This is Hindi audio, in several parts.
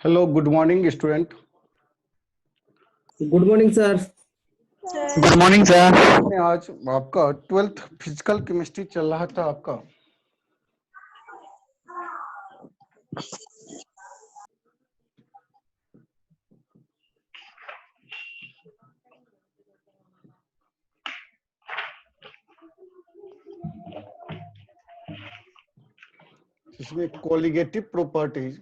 Hello, good morning student. Good morning sir. Good morning sir. आज आपका 12th फिजिकल केमिस्ट्री चल रहा था आपका। इसमें colligative properties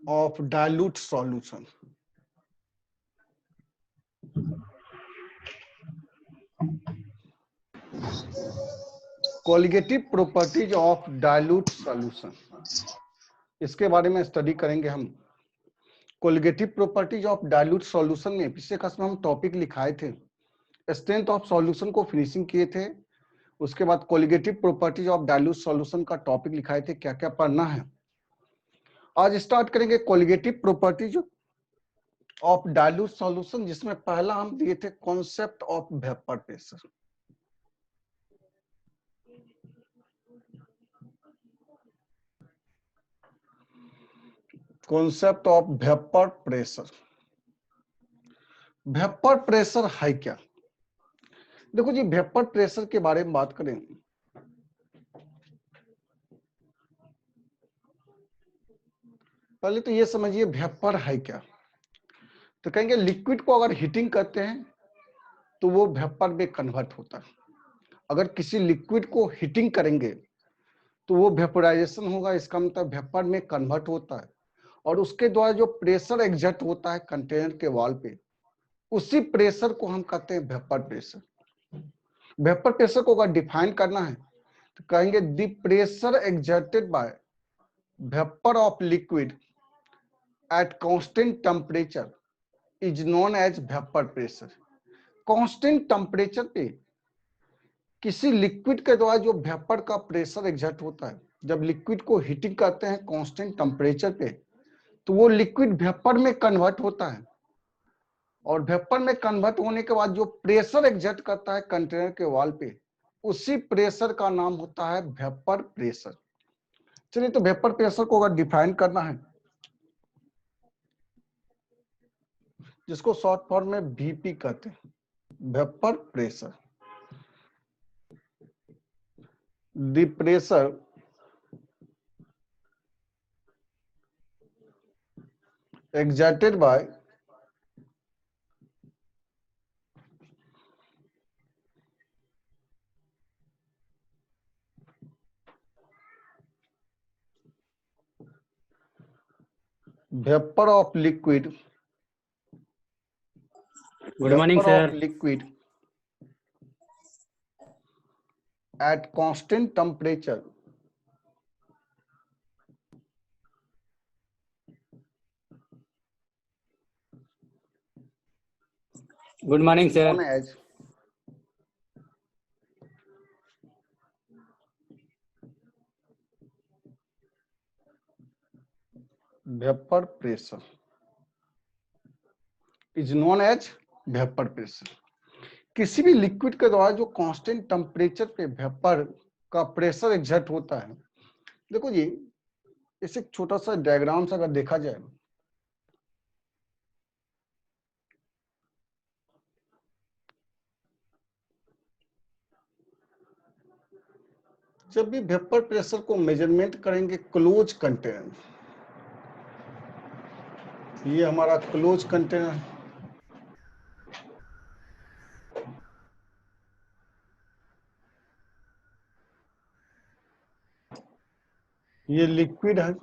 of dilute solution. Colligative properties of dilute solution, इसके बारे में स्टडी करेंगे हम। Colligative properties of dilute solution में पिछले क्लास में हम टॉपिक लिखाए थे, स्ट्रेंथ ऑफ सॉल्यूशन को फिनिशिंग किए थे। उसके बाद colligative properties of dilute solution का टॉपिक लिखाए थे, क्या क्या पढ़ना है। आज स्टार्ट करेंगे colligative properties of dilute solution, जिसमें पहला हम दिए थे concept of vapour pressure. Concept of vapour pressure. Vapour pressure है क्या? देखो जी, वेपर प्रेशर के बारे में बात करें पहले तो ये समझिए वेपर है क्या। तो कहेंगे लिक्विड को अगर हीटिंग करते हैं तो वो वेपर में कन्वर्ट होता है। अगर किसी लिक्विड को हीटिंग करेंगे तो वो वेपोराइजेशन होगा, इसका मतलब वेपर में कन्वर्ट होता है। और उसके द्वारा जो प्रेशर एग्जर्ट होता है कंटेनर के वॉल पे, उसी प्रेशर को हम कहते हैं वेपर प्रेशर। वेपर प्रेशर को अगर डिफाइन करना है तो कहेंगे the pressure exerted by vapour of liquid at constant temperature is known as vapour pressure. Constant temperature पे किसी लिक्विड के द्वारा जो वेपर का प्रेशर एग्जर्ट होता है, जब लिक्विड को हीटिंग करते हैं कांस्टेंट टेम्परेचर पे, तो वो लिक्विड वेपर में कन्वर्ट होता है। और वेपर में कन्वर्ट होने के बाद जो प्रेशर एग्जर्ट करता है कंटेनर के वॉल पे, उसी प्रेशर का नाम होता है वेपर प्रेशर। चलिए, तो वेपर प्रेशर को अगर डिफाइन करना है, जिसको शॉर्ट फॉर्म में वीपी कहते हैं, vapour pressure. The pressure exerted by vapor of liquid. Good morning Vapor of sir. liquid at constant temperature good morning known sir. as vapor pressure is known as vapor pressure। किसी भी लिक्विड के द्वारा जो कांस्टेंट टेम्परेचर पे वेपर का प्रेशर एग्जर्ट होता है, देखो जी, इसे एक छोटा सा डायग्राम से अगर देखा जाए, जब भी वेपर प्रेशर को मेजरमेंट करेंगे क्लोज कंटेनर, ये हमारा क्लोज कंटेनर है, ये लिक्विड है,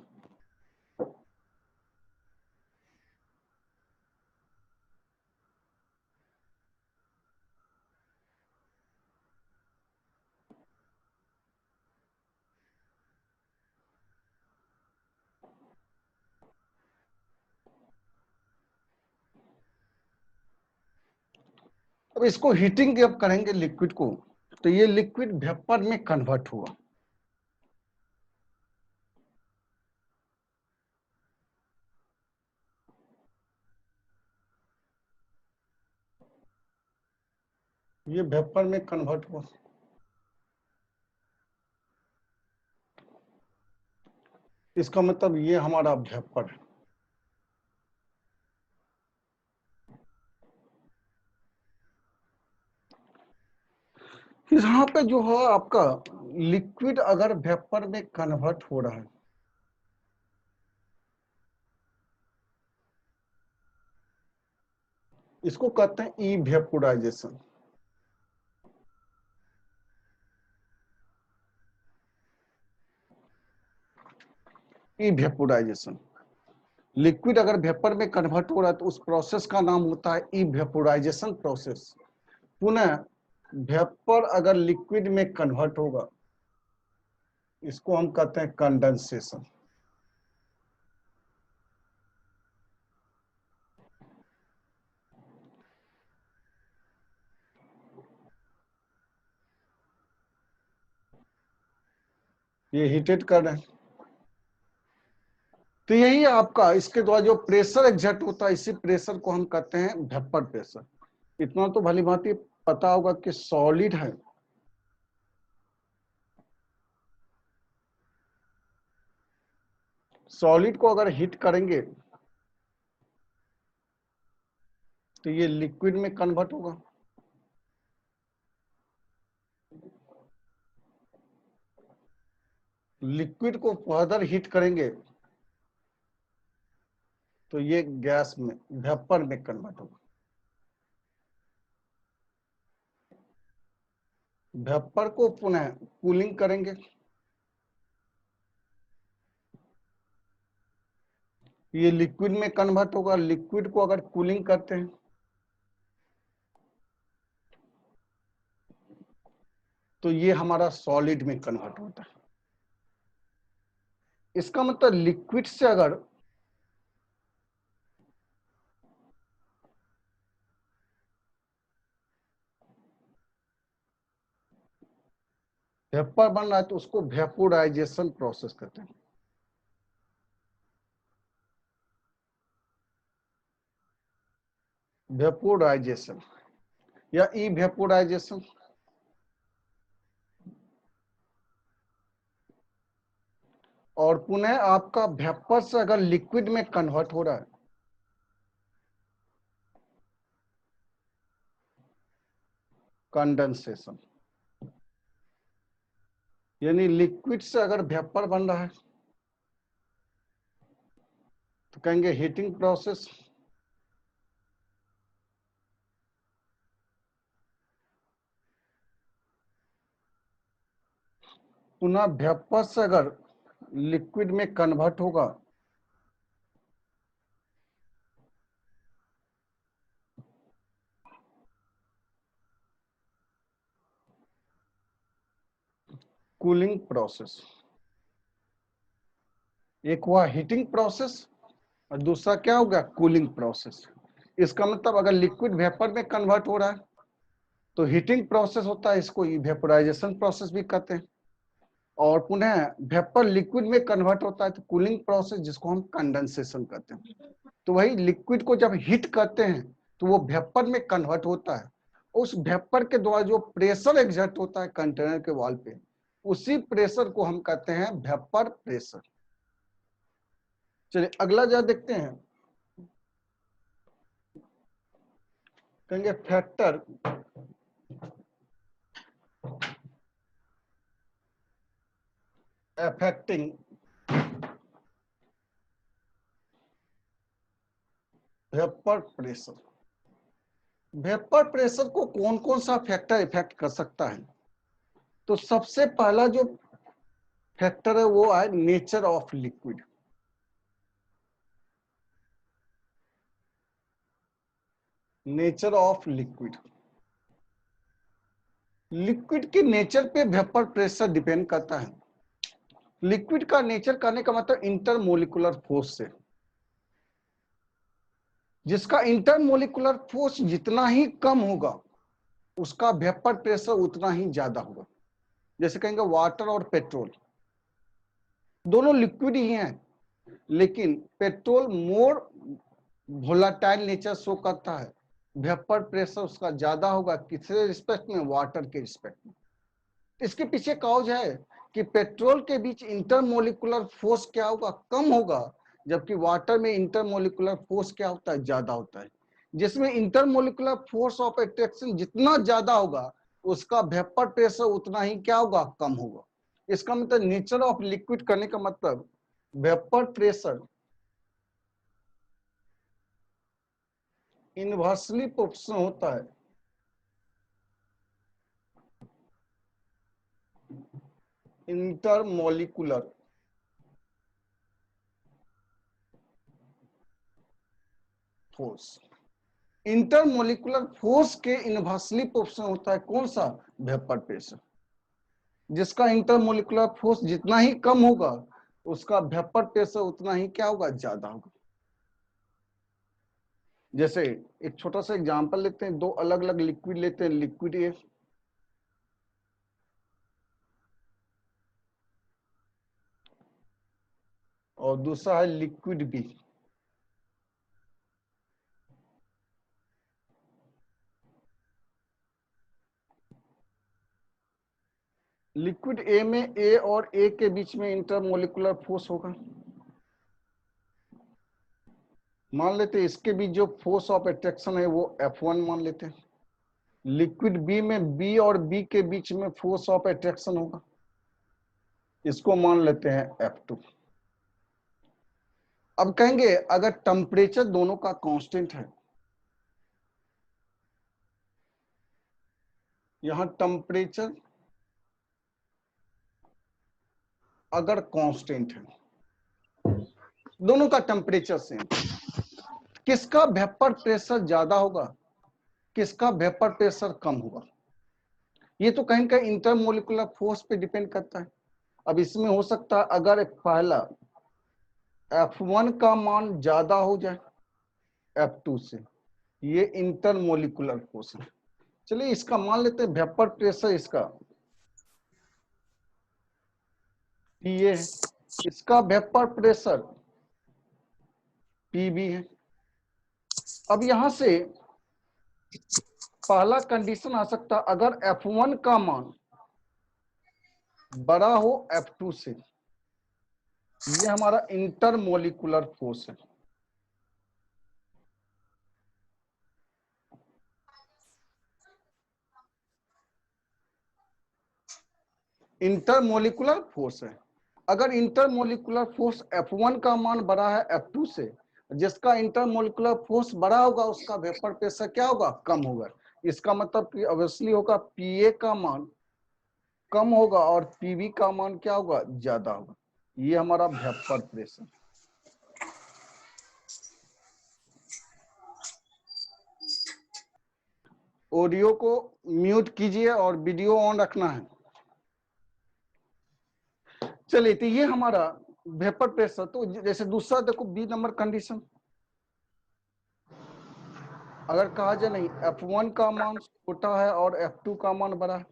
अब इसको हीटिंग जब करेंगे लिक्विड को, तो ये लिक्विड वेपर में कन्वर्ट हुआ। ये वेपर में कन्वर्ट हुआ। इसका मतलब ये हमारा वेपर है। यहाँ पे जो है आपका लिक्विड अगर वेपर में कन्वर्ट हो रहा है, इसको कहते हैं ई वेपोराइजेशन। ई वेपोराइजेशन, लिक्विड अगर वेपर में कन्वर्ट हो रहा है तो उस प्रोसेस का नाम होता है ई वेपोराइजेशन प्रोसेस। पुनः वेपर अगर लिक्विड में कन्वर्ट होगा, इसको हम कहते हैं कंडेंसेशन। ये हीटेड कर रहे हैं, तो यही आपका इसके द्वारा जो प्रेशर एग्जर्ट होता है, इसी प्रेशर को हम कहते हैं वेपर प्रेशर। इतना तो भली भांति पता होगा कि सॉलिड है, सॉलिड को अगर हीट करेंगे तो ये लिक्विड में कन्वर्ट होगा। लिक्विड को फर्दर हीट करेंगे तो ये गैस में वेपर में कन्वर्ट होगा। वेपर को पुनः कूलिंग करेंगे, ये लिक्विड में कन्वर्ट होगा। लिक्विड को अगर कूलिंग करते हैं तो ये हमारा सॉलिड में कन्वर्ट होता है। इसका मतलब लिक्विड से अगर वेपर बन रहा है तो उसको वेपोराइजेशन प्रोसेस कहते हैं। वेपोराइजेशन या ई वेपोराइजेशन। और पुनः आपका वेपर से अगर लिक्विड में कन्वर्ट हो रहा है, कंडेंसेशन। यानी लिक्विड से अगर वेपर बन रहा है तो कहेंगे हीटिंग प्रोसेस। पुनः वेपर से अगर लिक्विड में कन्वर्ट होगा कूलिंग प्रोसेस। एक हुआ हीटिंग प्रोसेस और दूसरा क्या हो गया, कूलिंग प्रोसेस। इसका मतलब अगर लिक्विड वेपर में कन्वर्ट हो रहा है तो हीटिंग प्रोसेस होता है, इसको वेपोराइजेशन प्रोसेस भी कहते हैं। और पुनः वेपर लिक्विड में कन्वर्ट होता है तो कूलिंग प्रोसेस, जिसको हम कंडेंसेशन कहते हैं। तो वही लिक्विड को जब हीट करते हैं तो वो वेपर में कन्वर्ट होता है। उस वेपर के द्वारा जो प्रेशर एग्जर्ट होता है कंटेनर के वॉल पे, उसी प्रेशर को हम कहते हैं वेपर प्रेशर। चलिए अगला जरा देखते हैं। कहेंगे factor affecting vapour pressure. Vapour pressure को कौन कौन सा फैक्टर इफेक्ट कर सकता है? तो सबसे पहला जो फैक्टर है वो है nature of liquid. Nature of liquid, liquid के नेचर पे वेपर प्रेशर डिपेंड करता है। लिक्विड का नेचर करने का मतलब इंटरमोलिकुलर फोर्स से, जिसका इंटरमोलिकुलर फोर्स जितना ही कम होगा उसका वेपर प्रेशर उतना ही ज्यादा होगा। जैसे कहेंगे वाटर और पेट्रोल, दोनों लिक्विड ही हैं, लेकिन petrol more volatile nature show करता है, वेपर प्रेशर उसका ज्यादा होगा, किसके रिस्पेक्ट में? वाटर के रिस्पेक्ट में। इसके पीछे कॉज है कि पेट्रोल के बीच इंटरमोलिकुलर फोर्स क्या होगा? कम होगा, जबकि वाटर में इंटरमोलिकुलर फोर्स क्या होता है? ज्यादा होता है। जिसमें इंटरमोलिकुलर फोर्स ऑफ अट्रैक्शन जितना ज्यादा होगा, उसका वेपर प्रेशर उतना ही क्या होगा? कम होगा। इसका मतलब नेचर ऑफ लिक्विड करने का मतलब वेपर प्रेशर इनवर्सली प्रोपोर्शनल होता है इंटरमोलिकुलर फोर्स। इंटरमोलिकुलर फोर्स के इनवर्सली प्रोपोर्शनल होता है कौन सा? Vapour pressure. जिसका इंटरमोलिकुलर फोर्स जितना ही कम होगा, उसका वेपर प्रेशर उतना ही क्या होगा? ज्यादा होगा। जैसे एक छोटा सा एग्जांपल लेते हैं, दो अलग अलग लिक्विड लेते हैं, लिक्विड ए और दूसरा है लिक्विड बी। लिक्विड ए में ए और ए के बीच में इंटरमोलिकुलर फोर्स होगा। मान लेते हैं इसके बीच जो फोर्स ऑफ अट्रैक्शन है वो F1 मान लेते हैं। लिक्विड बी में बी और बी के बीच में फोर्स ऑफ अट्रैक्शन होगा, इसको मान लेते हैं F2। अब कहेंगे अगर टेम्परेचर दोनों का कांस्टेंट है, यहां टेम्परेचर अगर कांस्टेंट है, दोनों का टेम्परेचर सेम, किसका वेपर प्रेशर ज्यादा होगा, किसका वेपर प्रेशर कम होगा? ये तो कहीं कहीं इंटरमोलिकुलर फोर्स पे डिपेंड करता है। अब इसमें हो सकता है अगर पहला F1 का मान ज्यादा हो जाए F2 से, ये इंटरमोलिकुलर फोर्स है। चलिए इसका मान लेते हैं वेपर प्रेशर इसका PA, इसका वेपर प्रेशर PB है। अब यहां से पहला कंडीशन आ सकता है, अगर F1 का मान बड़ा हो F2 से, ये हमारा इंटरमोलिकुलर फोर्स है। इंटरमोलिकुलर फोर्स है। अगर इंटरमोलिकुलर फोर्स F1 का मान बड़ा है F2 से, जिसका इंटरमोलिकुलर फोर्स बड़ा होगा उसका वेपर प्रेशर क्या होगा? कम होगा। इसका मतलब कि ऑब्वियसली होगा PA का मान कम होगा और PB का मान क्या होगा? ज्यादा होगा। ये हमारा वेपर प्रेशर। ऑडियो को म्यूट कीजिए और वीडियो ऑन रखना है। चलिए तो ये हमारा वेपर प्रेशर। तो जैसे दूसरा देखो बी नंबर कंडीशन, अगर कहा जाए नहीं F1 का मान छोटा है और F2 का मान बड़ा है,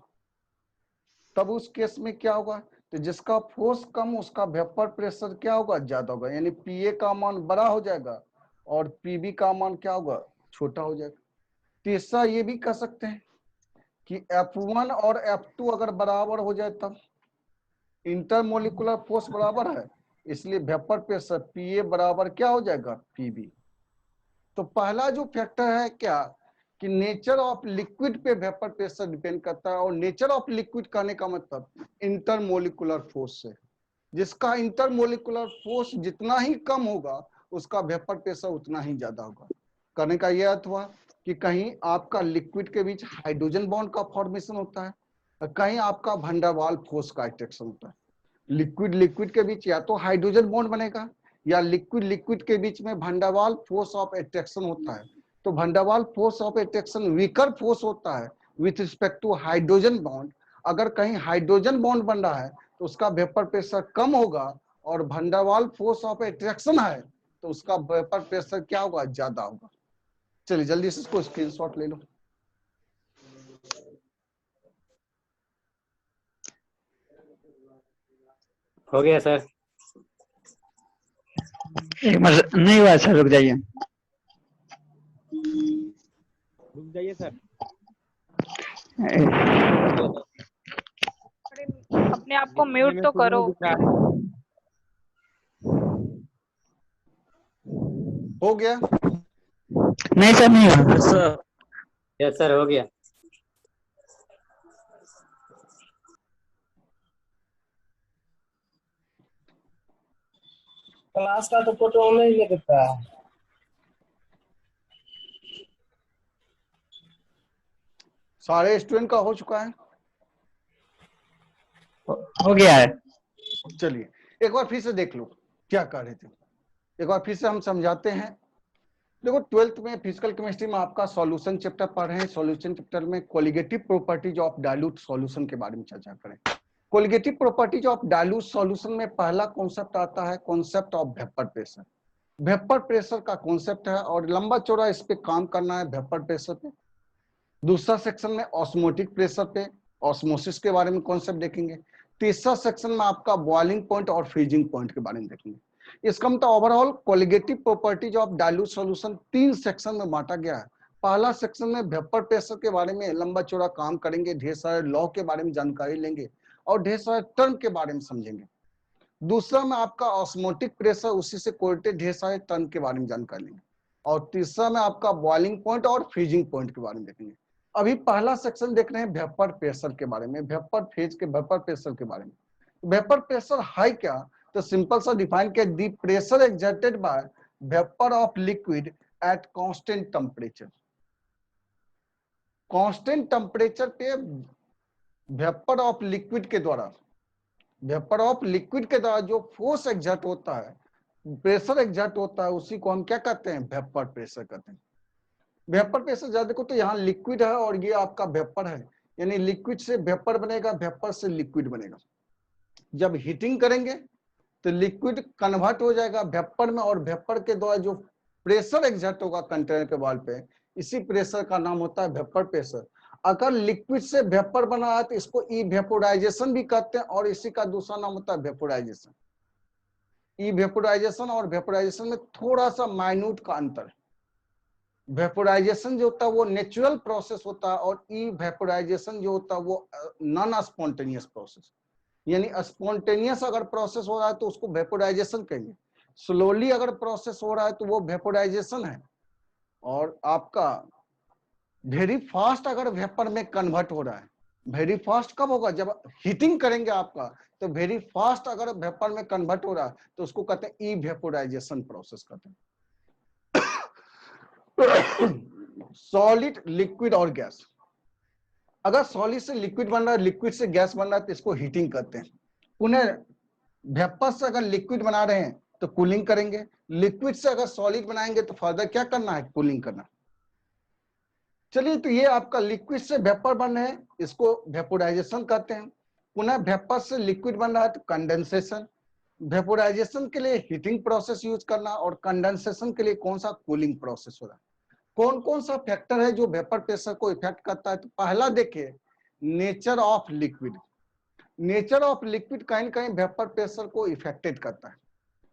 तब उस केस में क्या होगा? तो जिसका फोर्स कम उसका वेपर प्रेशर क्या होगा? ज्यादा होगा, यानी PA का मान बड़ा हो जाएगा और PB का मान क्या होगा? छोटा हो जाएगा। तीसरा ये भी कह सकते हैं कि F1 और F2 अगर बराबर हो जाए, तब इंटरमोलिकुलर फोर्स बराबर है, इसलिए वेपर प्रेशर PA बराबर क्या हो जाएगा? PB। तो पहला जो फैक्टर है क्या कि नेचर ऑफ लिक्विड पे वेपर प्रेशर डिपेंड करता है, और नेचर ऑफ लिक्विड कहने का मतलब इंटरमोलिकुलर फोर्स से, जिसका इंटरमोलिकुलर फोर्स जितना ही कम होगा उसका वेपर प्रेशर उतना ही ज्यादा होगा। कहने का यह अर्थ हुआ कि कहीं आपका लिक्विड के बीच हाइड्रोजन बॉन्ड का फॉर्मेशन होता है, और कहीं आपका वंडरवाल फोर्स का अट्रैक्शन होता है। लिक्विड लिक्विड के बीच या तो हाइड्रोजन बॉन्ड बनेगा, या लिक्विड लिक्विड के बीच में वंडरवाल फोर्स ऑफ अट्रैक्शन होता है। तो Van der Waals force of attraction weaker force होता है with respect to hydrogen bond. अगर कहीं हाइड्रोजन बॉन्ड बन रहा है तो उसका वेपर प्रेशर कम होगा, और वंडरवाल फोर्स ऑफ अट्रैक्शन है तो उसका वेपर प्रेशर क्या होगा? ज्यादा होगा। चलिए जल्दी से इसको स्क्रीनशॉट ले लो। हो गया सर। एक मिनट नहीं हुआ सर, रुक जाइए। रुक जाइए सर। अपने आप को म्यूट तो करो। हो गया? नहीं सर, नहीं हुआ। यस सर, हो गया। क्लास का तो फोटो ऑनलाइन ले देता है। सारे स्टूडेंट का हो चुका है? हो गया है। चलिए एक बार फिर से देख लो क्या कर रहे थे, एक बार फिर से हम समझाते हैं। देखो 12th में फिजिकल केमिस्ट्री में आपका सॉल्यूशन चैप्टर पढ़ रहे हैं। सॉल्यूशन चैप्टर में colligative properties of dilute solution के बारे में चर्चा करें। Colligative properties of dilute solution में पहला कॉन्सेप्ट आता है concept of vapour pressure. Vapour pressure का कॉन्सेप्ट है और लंबा चौड़ा इस पे काम करना है वेपर प्रेशर पे। दूसरा सेक्शन में ऑस्मोटिक प्रेशर पे ऑस्मोसिस के बारे में कॉन्सेप्ट देखेंगे। तीसरा सेक्शन में आपका बॉइलिंग पॉइंट और फ्रीजिंग पॉइंट के बारे में देखेंगे। इसका मतलब overall colligative properties of dilute solution 3 section में बांटा गया है। पहला सेक्शन में वेपर प्रेशर के बारे में लंबा चौड़ा काम करेंगे, ढेर सारे लॉ के बारे में जानकारी लेंगे और ढेर सारे टर्म के बारे में समझेंगे। दूसरा में आपका ऑस्मोटिक प्रेशर, उसी से कोरिलेटेड ढेर सारे टर्म के बारे में जानकारी लेंगे। और तीसरा में आपका बॉइलिंग पॉइंट और फ्रीजिंग पॉइंट के बारे में देखेंगे। अभी पहला सेक्शन देख रहे हैं वेपर प्रेशर के बारे में, वेपर फेज के वेपर प्रेशर के बारे में। वेपर प्रेशर है क्या? तो सिंपल सा डिफाइन किया, the pressure exerted by vapour of liquid at constant temperature. Constant temperature पे वेपर ऑफ लिक्विड के द्वारा, वेपर ऑफ लिक्विड के द्वारा जो फोर्स एक्सर्ट होता है, प्रेशर एक्सर्ट होता है, उसी को हम क्या कहते हैं? वेपर प्रेशर कहते हैं। वेपर प्रेशर ज्यादा देखो तो यहाँ लिक्विड है और ये आपका वेपर है, यानी लिक्विड से वेपर बनेगा, वेपर से लिक्विड बनेगा। जब हीटिंग करेंगे तो लिक्विड कन्वर्ट हो जाएगा वेपर में और वेपर के द्वारा जो प्रेशर एक्सर्ट होगा कंटेनर के वॉल पे, इसी प्रेशर का नाम होता है वेपर प्रेशर। अगर लिक्विड से वेपर बना है तो इसको इवेपोराइजेशन भी कहते हैं और इसी का दूसरा नाम होता है वेपोराइजेशन। इवेपोराइजेशन और वेपोराइजेशन में थोड़ा सा माइन्यूट का अंतर है। वेपोराइजेशन जो होता है वो नेचुरल प्रोसेस होता है और इवेपोराइजेशन जो होता है वो नॉन स्पॉन्टेनियस प्रोसेस। यानी स्पॉन्टेनियस अगर प्रोसेस हो रहा है तो उसको वेपोराइजेशन कहेंगे, स्लोली अगर प्रोसेस हो रहा है तो वो वेपोराइजेशन है। और आपका वेरी फास्ट अगर वेपर में कन्वर्ट हो रहा है, वेरी फास्ट कब होगा? जब हीटिंग करेंगे आपका, तो वेरी फास्ट अगर वेपर में कन्वर्ट हो रहा है तो उसको कहते हैं इवेपोराइजेशन प्रोसेस कहते हैं। सॉलिड, लिक्विड और गैस। अगर सॉलिड से लिक्विड बन रहा है, लिक्विड से गैस बन रहा है तो इसको हीटिंग कहते हैं। पुनः वेपर से अगर लिक्विड बना रहे हैं तो कूलिंग करेंगे, लिक्विड से अगर सॉलिड बनाएंगे तो फर्दर क्या करना है? कूलिंग करना। चलिए तो ये आपका लिक्विड से वेपर बन रहे हैं, इसको वेपोराइजेशन कहते हैं। पुनः वेपर से लिक्विड बन रहा है तो कंडेंसेशन। वेपोराइजेशन के लिए हीटिंग प्रोसेस यूज करना और कंडेंसेशन के लिए कौन सा? कूलिंग प्रोसेस हो रहा है। कौन कौन सा फैक्टर है जो वेपर प्रेशर को इफेक्ट करता है? तो पहला देखिए, nature of liquid. Nature of liquid कहीं न कहीं वेपर प्रेशर को इफेक्टेड करता है।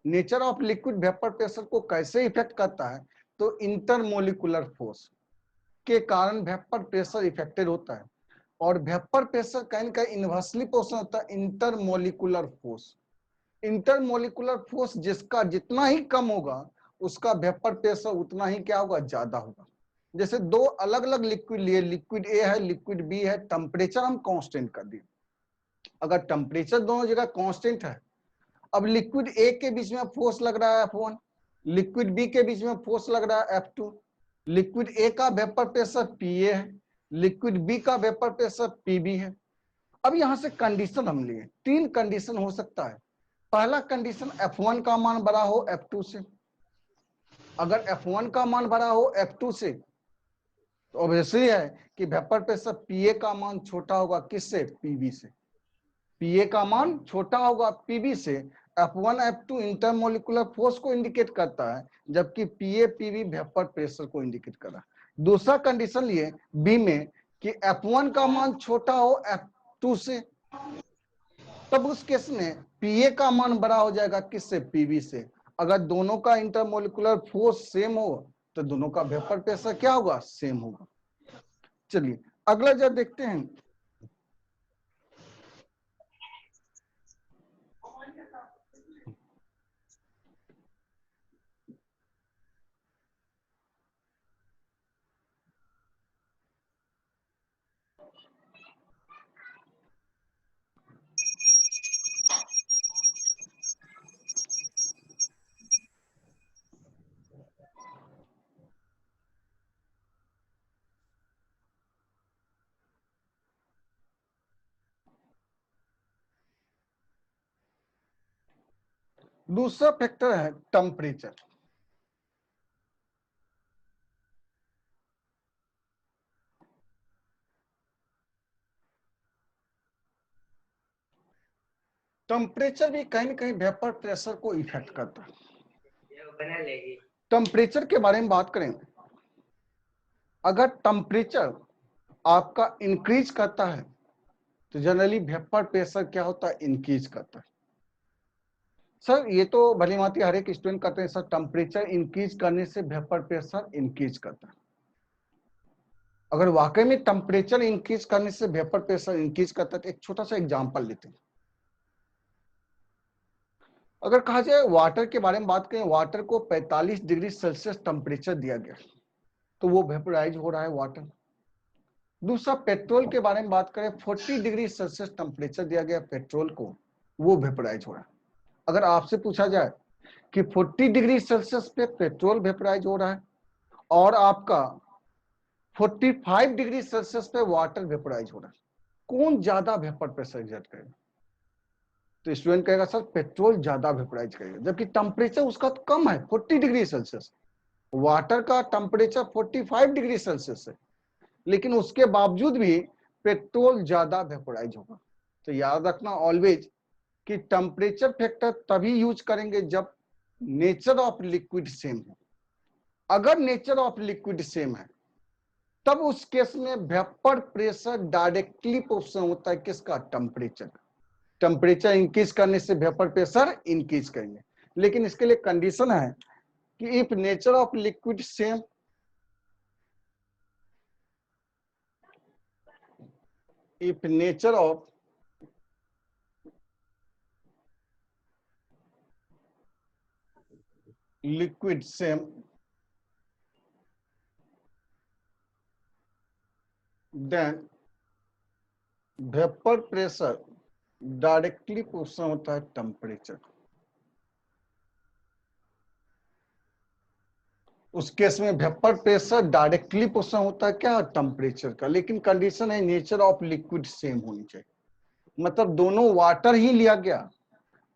Nature of liquid vapour pressure को कैसे इफेक्ट करता है? तो इंटरमोलिकुलर फोर्स के कारण वेपर प्रेशर इफेक्टेड होता है। और वेपर प्रेशर कहीं न कहीं इनवर्सली प्रोपोर्शनल होता है इंटरमोलिकुलर फोर्स। इंटरमोलिकुलर फोर्स जिसका जितना ही कम होगा उसका वेपर प्रेशर उतना ही क्या होगा? ज्यादा होगा। जैसे दो अलग अलग लिक्विड लिए, लिक्विड ए है, लिक्विड बी है, टेम्परेचर हम कांस्टेंट कर दिए। अगर टेम्परेचर दोनों जगह कांस्टेंट है, अब लिक्विड ए के बीच में फोर्स लग रहा है F1, लिक्विड बी के बीच में फोर्स लग रहा है F2। लिक्विड ए का वेपर प्रेशर PA है, लिक्विड बी का वेपर प्रेशर PB है। अब यहां से कंडीशन हम लिए, 3 कंडीशन हो सकता है। पहला कंडीशन F1 का मान बड़ा हो F2 से। अगर F1 का मान बड़ा हो F2 से तो ऑब्वियसली है कि वेपर प्रेशर PA का मान छोटा होगा किससे? PB से। PA का मान छोटा होगा PB से। F1 F2 इंटरमोलिकुलर फोर्स को इंडिकेट करता है, जबकि PA PB वेपर प्रेशर को इंडिकेट कर रहा है। दूसरा कंडीशन लिए B में कि F1 का मान छोटा हो F2 से, तब उस केस में PA का मान बड़ा हो जाएगा किससे? PB से। अगर दोनों का इंटरमोलिकुलर फोर्स सेम हो तो दोनों का वेपर प्रेशर क्या होगा? सेम होगा। चलिए अगला जरा देखते हैं। दूसरा फैक्टर है टेम्परेचर। टेम्परेचर भी कहीं ना कहीं वेपर प्रेशर को इफेक्ट करता है। टेम्परेचर के बारे में बात करें, अगर टेम्परेचर आपका इंक्रीज करता है तो जनरली वेपर प्रेशर क्या होता है, इंक्रीज करता है। सर ये तो भली भांति हर एक स्टूडेंट करते हैं सर, टेम्परेचर इंक्रीज करने से वेपर प्रेशर इंक्रीज करता है। अगर वाकई में टेम्परेचर इंक्रीज करने से वेपर प्रेशर इंक्रीज करता है तो एक छोटा सा एग्जांपल लेते हैं। अगर कहा जाए वाटर के बारे में बात करें, वाटर को 45 डिग्री सेल्सियस टेम्परेचर दिया गया तो वो वेपराइज हो रहा है वाटर। दूसरा पेट्रोल के बारे में बात करें, 40 डिग्री सेल्सियस टेम्परेचर दिया गया पेट्रोल को, वो वेपराइज हो रहा है। अगर आपसे पूछा जाए कि 40 डिग्री सेल्सियस पे पेट्रोल वेपराइज हो रहा है और आपका 45 डिग्री सेल्सियस पे वाटर वेपराइज हो रहा है, कौन ज्यादा वेपर प्रेशर एग्जर्ट करेगा? तो स्टूडेंट कहेगा सर पेट्रोल ज्यादा वेपराइज करेगा, जबकि टेम्परेचर उसका तो कम है 40 डिग्री सेल्सियस। वाटर का टेम्परेचर 45 डिग्री सेल्सियस है, लेकिन उसके बावजूद भी पेट्रोल ज्यादा वेपराइज होगा। तो याद रखना ऑलवेज कि टेम्परेचर फैक्टर तभी यूज करेंगे जब नेचर ऑफ लिक्विड सेम है। अगर नेचर ऑफ लिक्विड सेम है तब उस केस में वेपर प्रेशर डायरेक्टली प्रोपोर्शनल होता है किसका, टेम्परेचर। टेम्परेचर इंक्रीज करने से वेपर प्रेशर इंक्रीज करेंगे, लेकिन इसके लिए कंडीशन है कि if nature of liquid same, if nature of liquid same, then vapor pressure directly proportional होता है टेम्परेचर। उस केस में वेपर प्रेशर डायरेक्टली प्रोपोर्शनल होता है क्या, टेम्परेचर का, लेकिन कंडीशन है नेचर ऑफ लिक्विड सेम होनी चाहिए। मतलब दोनों वाटर ही लिया गया,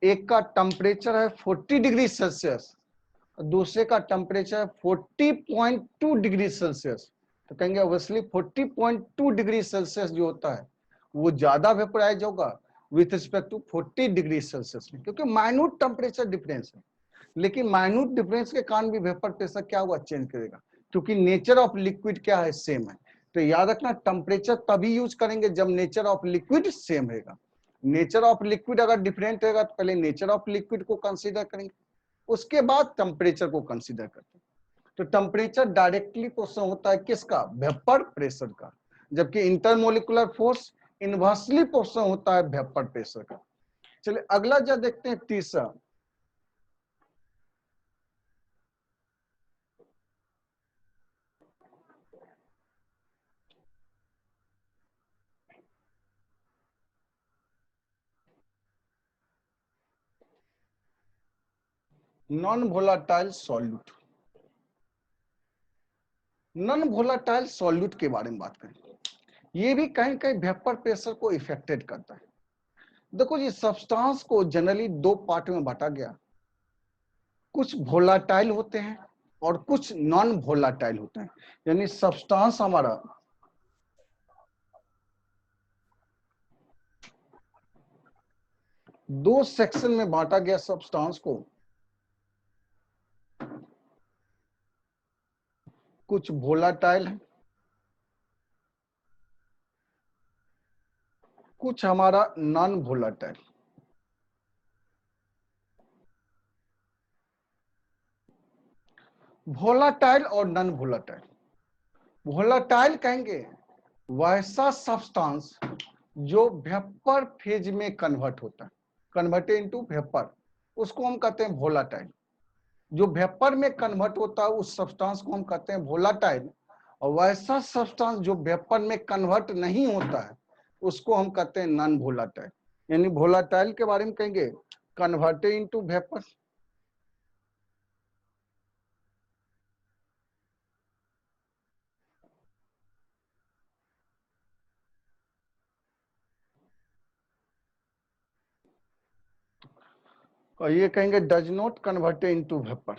एक का टेम्परेचर है 40 डिग्री सेल्सियस, दूसरे का टेम्परेचर 40.2 डिग्री सेल्सियस, तो कहेंगे ऑब्वियसली 40.2 डिग्री सेल्सियस जो होता है वो ज्यादा वेपराइज होगा with respect to 40 degree Celsius में, क्योंकि माइन्यूट टेम्परेचर डिफरेंस है। लेकिन माइन्यूट डिफरेंस के कारण भी वेपर प्रेशर क्या हुआ, चेंज करेगा, क्योंकि नेचर ऑफ लिक्विड क्या है, सेम है। तो याद रखना टेम्परेचर तभी यूज करेंगे जब नेचर ऑफ लिक्विड सेम रहेगा। नेचर ऑफ लिक्विड अगर डिफरेंट रहेगा तो पहले नेचर ऑफ लिक्विड को कंसीडर करेंगे, उसके बाद टेम्परेचर को कंसीडर करते हैं। तो टेम्परेचर डायरेक्टली प्रोपोर्शनल होता है किसका, वेपर प्रेशर का, जबकि इंटरमोलिकुलर फोर्स इनवर्सली प्रोपोर्शनल होता है वेपर प्रेशर का। चलिए अगला जो देखते हैं, तीसरा non volatile solute. Non volatile solute के बारे में बात करें, ये भी कहीं कहीं वेपर प्रेशर को इफेक्टेड करता है। देखो जी, सब्सटेंस को जनरली दो पार्ट में बांटा गया, कुछ वोलाटाइल होते हैं और कुछ नॉन वोलाटाइल होते हैं। यानी सब्सटेंस हमारा दो सेक्शन में बांटा गया सब्सटेंस को, कुछ वोलाटाइल है, कुछ हमारा नॉन वोलाटाइल। वोलाटाइल और नॉन वोलाटाइल। वोलाटाइल कहेंगे वैसा सब्सटेंस जो वेपर फेज में कन्वर्ट होता है, कन्वर्टेड इनटू वेपर, उसको हम कहते हैं वोलाटाइल। जो वेपर में कन्वर्ट होता है उस सब्सटेंस को हम कहते हैं वोलाटाइल, और वैसा सब्सटेंस जो वेपर में कन्वर्ट नहीं होता है उसको हम कहते हैं नॉन वोलाटाइल। यानी वोलाटाइल के बारे में कहेंगे कन्वर्टेड इनटू वेपर, और ये कहेंगे does not converted into vapour.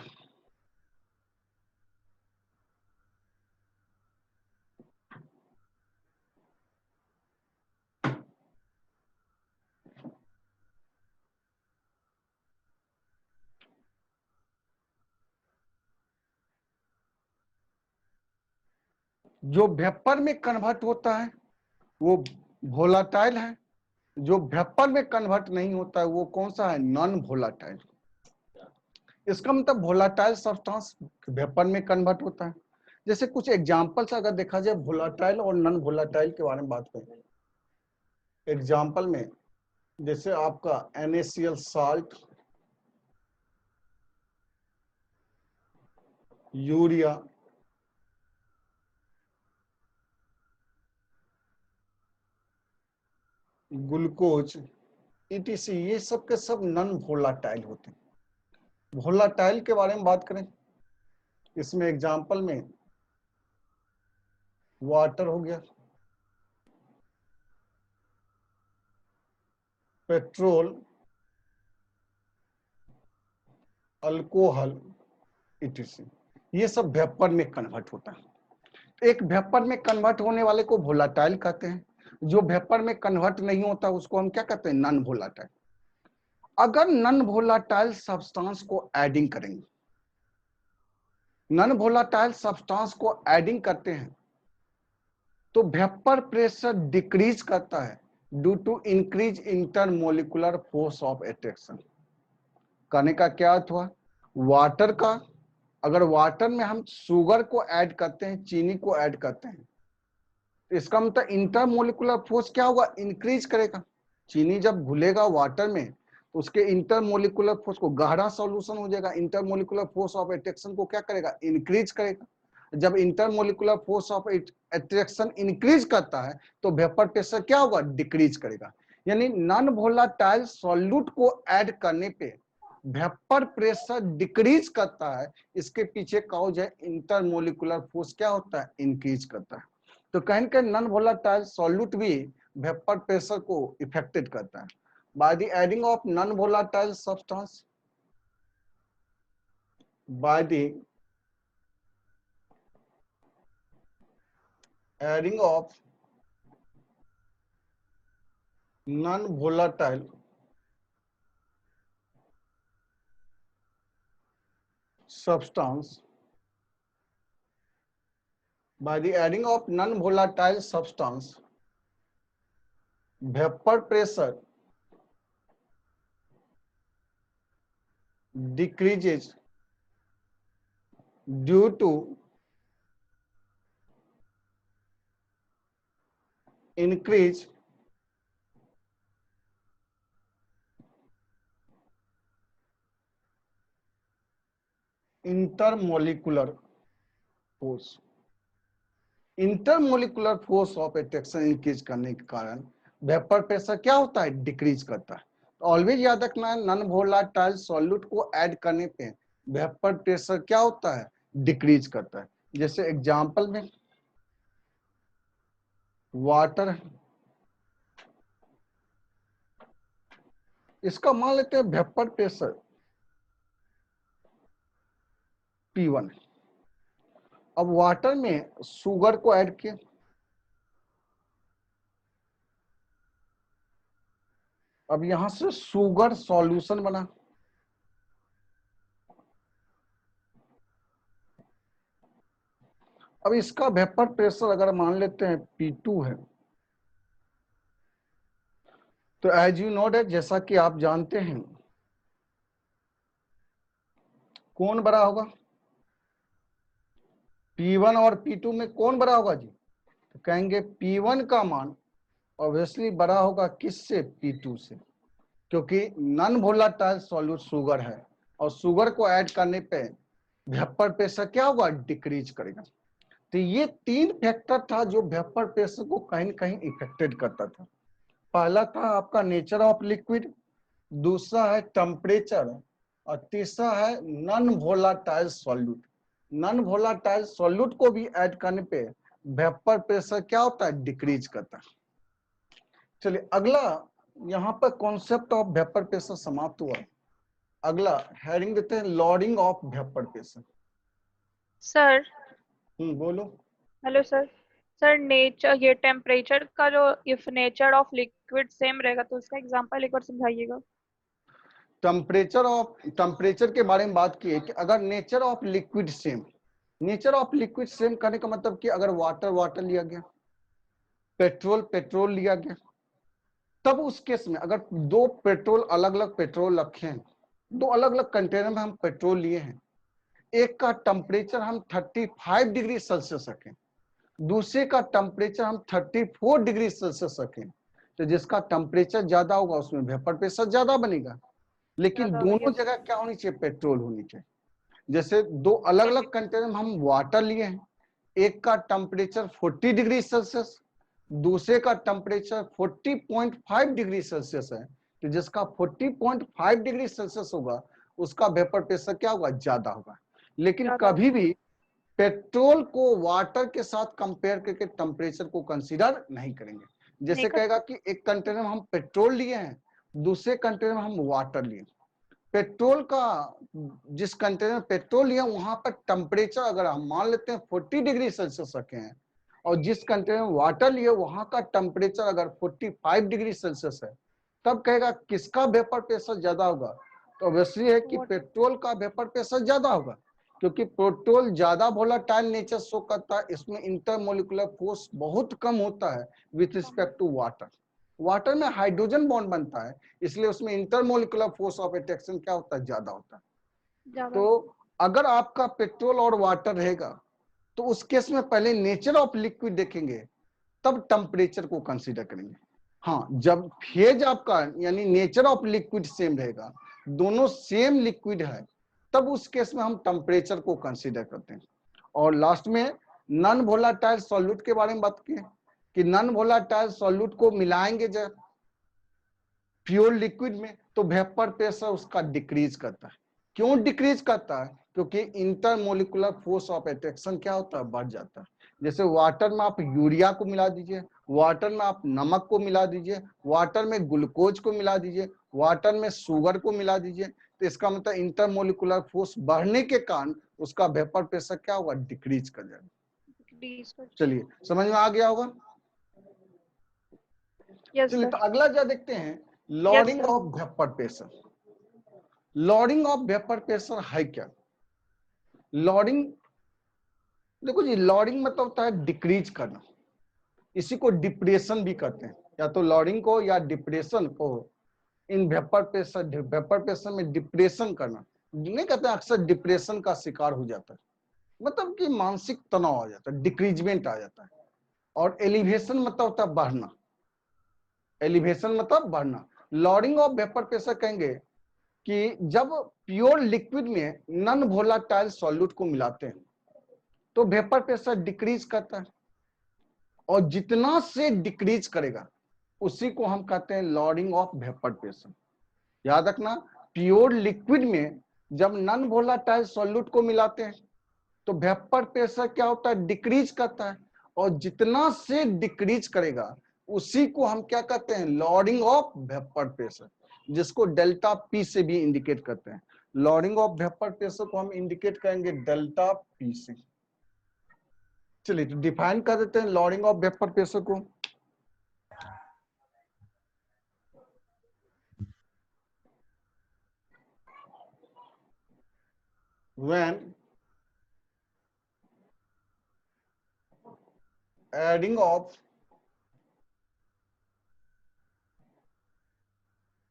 जो वेपर में कन्वर्ट होता है वो वोलाटाइल है, जो वेपर में कन्वर्ट नहीं होता है वो कौन सा है, नॉन वोलाटाइल। इसका मतलब वोलाटाइल सब्सटेंस वेपर में कन्वर्ट होता है। जैसे कुछ एग्जांपल्स अगर देखा जाए वोलाटाइल और नॉन वोलाटाइल के बारे में बात करें, एग्जांपल में जैसे आपका NaCl salt, urea, glucose, ETC, ये सब के सब नॉन वोलाटाइल होते हैं। वोलाटाइल के बारे में बात करें, इसमें एग्जांपल में वाटर हो गया, पेट्रोल, अल्कोहल, ETC, ये सब वेपर में कन्वर्ट होता है। एक वेपर में कन्वर्ट होने वाले को वोलाटाइल कहते हैं, जो वेपर में कन्वर्ट नहीं होता उसको हम क्या कहते हैं, नॉन वोलाटाइल। अगर नॉन वोलाटाइल सब्सटेंस को एडिंग करेंगे, नॉन वोलाटाइल सब्सटेंस को एडिंग करते हैं तो वेपर प्रेशर डिक्रीज करता है due to increase intermolecular force of attraction. कहने का क्या अर्थ हुआ, वाटर का, अगर वाटर में हम शुगर को ऐड करते हैं, चीनी को ऐड करते हैं, तो इसका मतलब इंटरमोलिकुलर फोर्स क्या होगा, इंक्रीज करेगा। चीनी जब घुलेगा वाटर में तो उसके इंटरमोलिकुलर फोर्स को, गहरा सॉल्यूशन हो जाएगा, इंटरमोलिकुलर फोर्स ऑफ अट्रैक्शन को क्या करेगा, इंक्रीज करेगा। जब intermolecular force of attraction increase करता है तो वेपर प्रेशर क्या होगा, डिक्रीज करेगा। यानी नॉन वोलाटाइल सॉल्यूट को ऐड करने पे वेपर प्रेशर डिक्रीज करता है, इसके पीछे कॉज है इंटरमोलिकुलर फोर्स क्या होता है, इंक्रीज करता है। तो कहीं कहीं नॉन वोलाटाइल सॉल्यूट भी वेपर प्रेशर को इफेक्टेड करता है। By the adding of non volatile substance, by the adding of non volatile substance, by the adding of non-volatile substance, vapor pressure decreases due to increase intermolecular force। Intermolecular force of attraction increase करने के कारण वेपर प्रेशर क्या होता है, डिक्रीज करता है। तो ऑलवेज याद रखना है, नॉन वोलाटाइल सॉल्यूट को ऐड करने पे वेपर प्रेशर क्या होता है, डिक्रीज करता है। जैसे एग्जांपल में वाटर, इसका मान लेते हैं वेपर प्रेशर P1। अब वाटर में शुगर को ऐड किया, अब यहां से शुगर सॉल्यूशन बना, अब इसका वेपर प्रेशर अगर मान लेते हैं P2 है, तो एज यू नो दैट, जैसा कि आप जानते हैं, कौन बड़ा होगा, P1 और P2 में कौन बड़ा होगा जी, तो कहेंगे P1 का मान ऑब्वियसली बड़ा होगा किससे, P2 से, क्योंकि नॉन वोलेटाइल सॉल्यूट शुगर है और शुगर को ऐड करने पे वेपर प्रेशर क्या होगा, डिक्रीज करेगा। तो ये 3 फैक्टर था जो वेपर प्रेशर को कहीं न कहीं इफेक्टेड करता था। पहला था आपका नेचर ऑफ लिक्विड, दूसरा है टेम्परेचर और तीसरा है non volatile solute. Non volatile solute को भी ऐड करने पे वेपर प्रेशर क्या होता है, डिक्रीज करता है। चलिए अगला, यहाँ पर कॉन्सेप्ट ऑफ वेपर प्रेशर समाप्त हुआ। अगला हेडिंग देते हैं, lowering of vapour pressure. Sir बोलो। Hello sir. सर नेचर, ये टेम्परेचर का जो, if nature of liquid same रहेगा तो उसका एग्जांपल एक बार समझाइएगा। टेम्परेचर के बारे में बात की है कि अगर nature of liquid same, nature of liquid same करने का मतलब कि अगर वाटर लिया गया, पेट्रोल लिया गया, तब उस केस में अगर दो पेट्रोल अलग अलग पेट्रोल रखे हैं, दो अलग अलग कंटेनर में हम पेट्रोल लिए हैं, एक का टेम्परेचर हम 35 डिग्री सेल्सियस रखें, दूसरे का टेम्परेचर हम 34 डिग्री सेल्सियस रखें, तो जिसका टेम्परेचर ज्यादा होगा उसमें वेपर प्रेशर ज्यादा बनेगा। लेकिन दोनों जगह क्या होनी चाहिए, पेट्रोल होनी चाहिए। जैसे दो अलग अलग कंटेनर में हम वाटर लिए हैं, एक का टेम्परेचर 40 डिग्री सेल्सियस, दूसरे का टेम्परेचर 40.5 डिग्री सेल्सियस है, तो जिसका 40.5 डिग्री सेल्सियस होगा उसका वेपर प्रेशर क्या होगा, ज्यादा होगा। लेकिन कभी भी पेट्रोल को वाटर के साथ कंपेयर करके टेम्परेचर को कंसीडर नहीं करेंगे। जैसे कहेगा कि एक कंटेनर में हम पेट्रोल लिए हैं, दूसरे कंटेनर में हम वाटर लिए। पेट्रोल का, जिस कंटेनर में पेट्रोल लिया वहां पर टेम्परेचर अगर हम मान लेते हैं 40 डिग्री सेल्सियस रखे हैं, और जिस कंटेनर में वाटर लिए वहां का टेम्परेचर अगर 45 डिग्री सेल्सियस है, तब कहेगा किसका वेपर प्रेशर ज्यादा होगा। तो ऑब्वियसली है कि पेट्रोल का वेपर प्रेशर ज्यादा होगा, क्योंकि पेट्रोल ज्यादा वोलेटाइल नेचर शो करता है, इसमें इंटरमोलिकुलर फोर्स बहुत कम होता है with respect to water. Water में हाइड्रोजन बॉन्ड बनता है, इसलिए उसमें इंटरमोलिकुलर फोर्स ऑफ अट्रैक्शन क्या होता है, ज्यादा होता है। तो अगर आपका पेट्रोल और वाटर रहेगा तो उस केस में पहले नेचर ऑफ लिक्विड देखेंगे, तब टेम्परेचर को कंसीडर करेंगे। हाँ, जब फेज आपका यानी नेचर ऑफ लिक्विड सेम रहेगा, दोनों सेम लिक्विड है, तब उस केस में हम टेम्परेचर को कंसीडर करते हैं। और लास्ट में नॉन वोलेटाइल सॉल्यूट के बारे में बात की कि नॉन वोलेटाइल सॉल्यूट को मिलाएंगे जब प्योर लिक्विड में, तो वेपर प्रेशर उसका डिक्रीज करता है। क्यों डिक्रीज करता है, क्योंकि इंटरमोलिकुलर फोर्स ऑफ अट्रैक्शन क्या होता है, बढ़ जाता है। जैसे वाटर में आप यूरिया को मिला दीजिए, वाटर में आप नमक को मिला दीजिए, वाटर में ग्लूकोज को मिला दीजिए, वाटर में शुगर को मिला दीजिए, तो इसका मतलब इंटरमोलिकुलर फोर्स बढ़ने के कारण उसका वेपर प्रेशर क्या होगा, डिक्रीज कर जाएगा। चलिए समझ में आ गया होगा। चलिए तो अगला क्या देखते हैं, lowering of vapour pressure. Loading of vapour pressure है क्या। लॉडिंग, देखो जी, लॉडिंग मतलब होता है डिक्रीज करना, इसी को डिप्रेशन भी कहते हैं, या तो लॉडिंग को या डिप्रेशन को इन वेपर प्रेशर में डिप्रेशन करना, नहीं कहते हैं, अक्सर डिप्रेशन का शिकार हो जाता है, मतलब कि मानसिक तनाव आ जाता है, डिक्रीजमेंट आ जाता है। और एलिवेशन मतलब होता है बढ़ना, एलिवेशन मतलब बढ़ना। लॉडिंग ऑफ वेपर प्रेशर कहेंगे कि जब प्योर लिक्विड में नॉन वोलेटाइल सॉल्यूट को मिलाते हैं तो वेपर प्रेशर डिक्रीज करता है, और जितना से डिक्रीज करेगा उसी को हम कहते हैं लॉडिंग ऑफ वेपर प्रेशर। याद रखना, प्योर लिक्विड में जब नॉन वोलेटाइल सॉल्यूट को मिलाते हैं तो वेपर प्रेशर क्या होता है, डिक्रीज करता है, और जितना से डिक्रीज करेगा उसी को हम क्या कहते हैं, लॉडिंग ऑफ वेपर प्रेशर, जिसको डेल्टा पी से भी इंडिकेट करते हैं। लॉडिंग ऑफ वेपर प्रेशर को हम इंडिकेट करेंगे डेल्टा पी से। चलिए तो डिफाइन कर देते हैं लॉडिंग ऑफ वेपर प्रेशर को। when adding of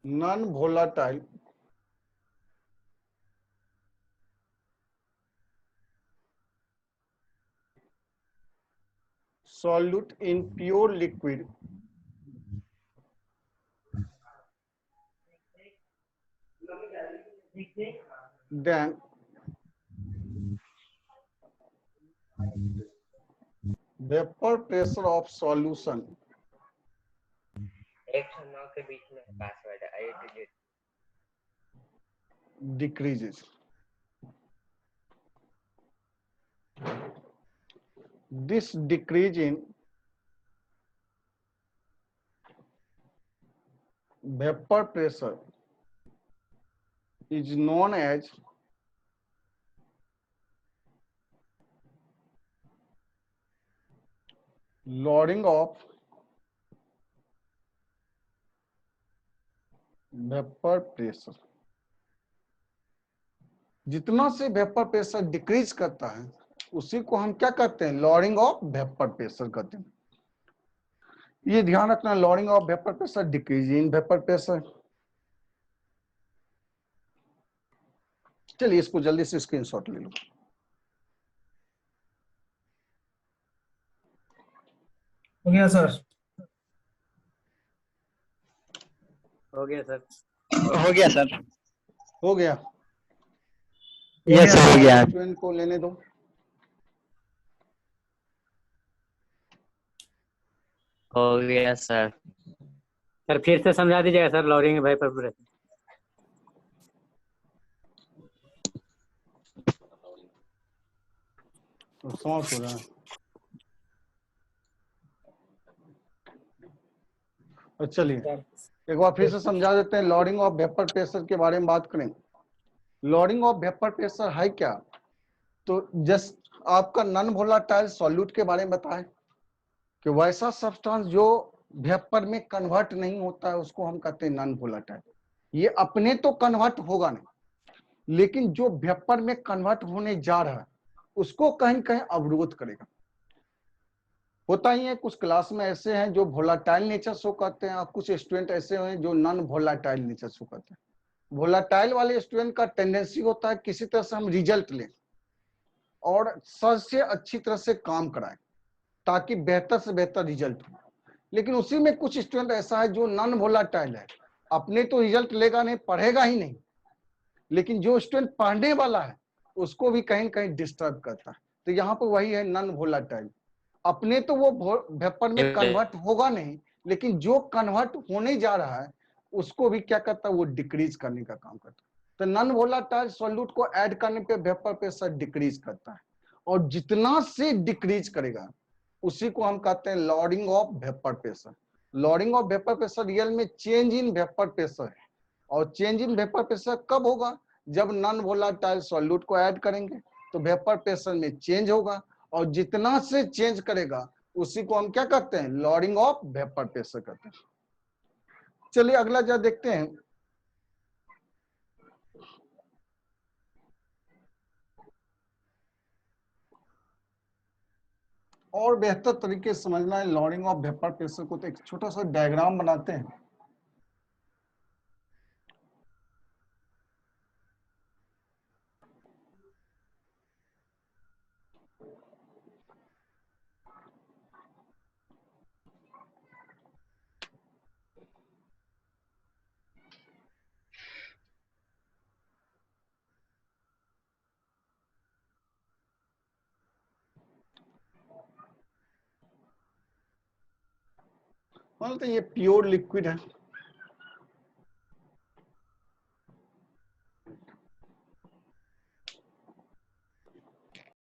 non-volatile solute in pure liquid then vapor pressure of solution एक सौ नौ के बीच में पासवर्ड है 8 digit decreases. This decrease in vapor pressure is known as lowering of vapor pressure. जितना से वेपर प्रेशर डिक्रीज करता है उसी को हम क्या कहते हैं, लॉरिंग ऑफ वेपर प्रेशर कहते हैं। ये ध्यान रखना, lowering of vapour pressure, decrease in vapour pressure. चलिए इसको जल्दी से स्क्रीनशॉट ले लो। हो गया सर। हो गया सर। हो गया सर। हो गया। यस सर, हो गया। स्टूडेंट को लेने दो। हो गया सर। सर फिर से समझा दीजिएगा सर, लॉरिंग वेपर प्रेशर। सांस हो रहा है। चलिए एक बार फिर से समझा देते हैं, लॉरिंग ऑफ वेपर प्रेशर के बारे में बात करें। लॉरिंग ऑफ वेपर प्रेशर है क्या, तो जस्ट आपका नॉन वोलाटाइल सॉल्यूट के बारे में बताएं कि वैसा सब्सटेंस जो वेपर में कन्वर्ट नहीं होता है उसको हम कहते हैं नॉन वोलाटाइल। ये अपने तो कन्वर्ट होगा नहीं, लेकिन जो वेपर में कन्वर्ट होने जा रहा है उसको कहीं कहीं अवरोध करेगा। होता ही है, कुछ क्लास में ऐसे हैं जो वोलाटाइल नेचर शो करते हैं और कुछ स्टूडेंट ऐसे हैं जो नॉन वोलाटाइल नेचर शो करते हैं। वोलाटाइल वाले स्टूडेंट का टेंडेंसी होता है किसी तरह से हम रिजल्ट लें और सबसे अच्छी तरह से काम कराएं ताकि बेहतर से बेहतर रिजल्ट हो। लेकिन उसी में कुछ स्टूडेंट ऐसा है जो नॉन वोलाटाइल है, अपने तो रिजल्ट लेगा नहीं, पढ़ेगा ही नहीं, लेकिन जो स्टूडेंट पढ़ने वाला है उसको भी कहीं कहीं डिस्टर्ब करता है। तो यहाँ पर वही है नॉन वोलाटाइल। अपने तो वो वेपर में कन्वर्ट होगा नहीं, लेकिन जो कन्वर्ट होने जा रहा है उसको भी क्या करता है, वो डिक्रीज करने का काम करता है। तो नॉन वोलाटाइल सॉल्यूट को ऐड करने पे वेपर प्रेशर डिक्रीज करता है, और जितना से डिक्रीज करेगा उसी को हम कहते हैं lowering of vapour pressure. Lowering of vapour pressure real में चेंज इन वेपर प्रेशर है, और चेंज इन वेपर प्रेशर कब होगा, जब नॉन वोलाटाइल सॉल्यूट को ऐड करेंगे तो वेपर प्रेशर में चेंज होगा, और जितना से चेंज करेगा उसी को हम क्या कहते हैं, लॉरिंग ऑफ वेपर प्रेशर कहते हैं। चलिए अगला जा देखते हैं। और बेहतर तरीके से समझना है लॉरिंग ऑफ वेपर प्रेशर को, तो एक छोटा सा डायग्राम बनाते हैं। मान लो ये प्योर लिक्विड है,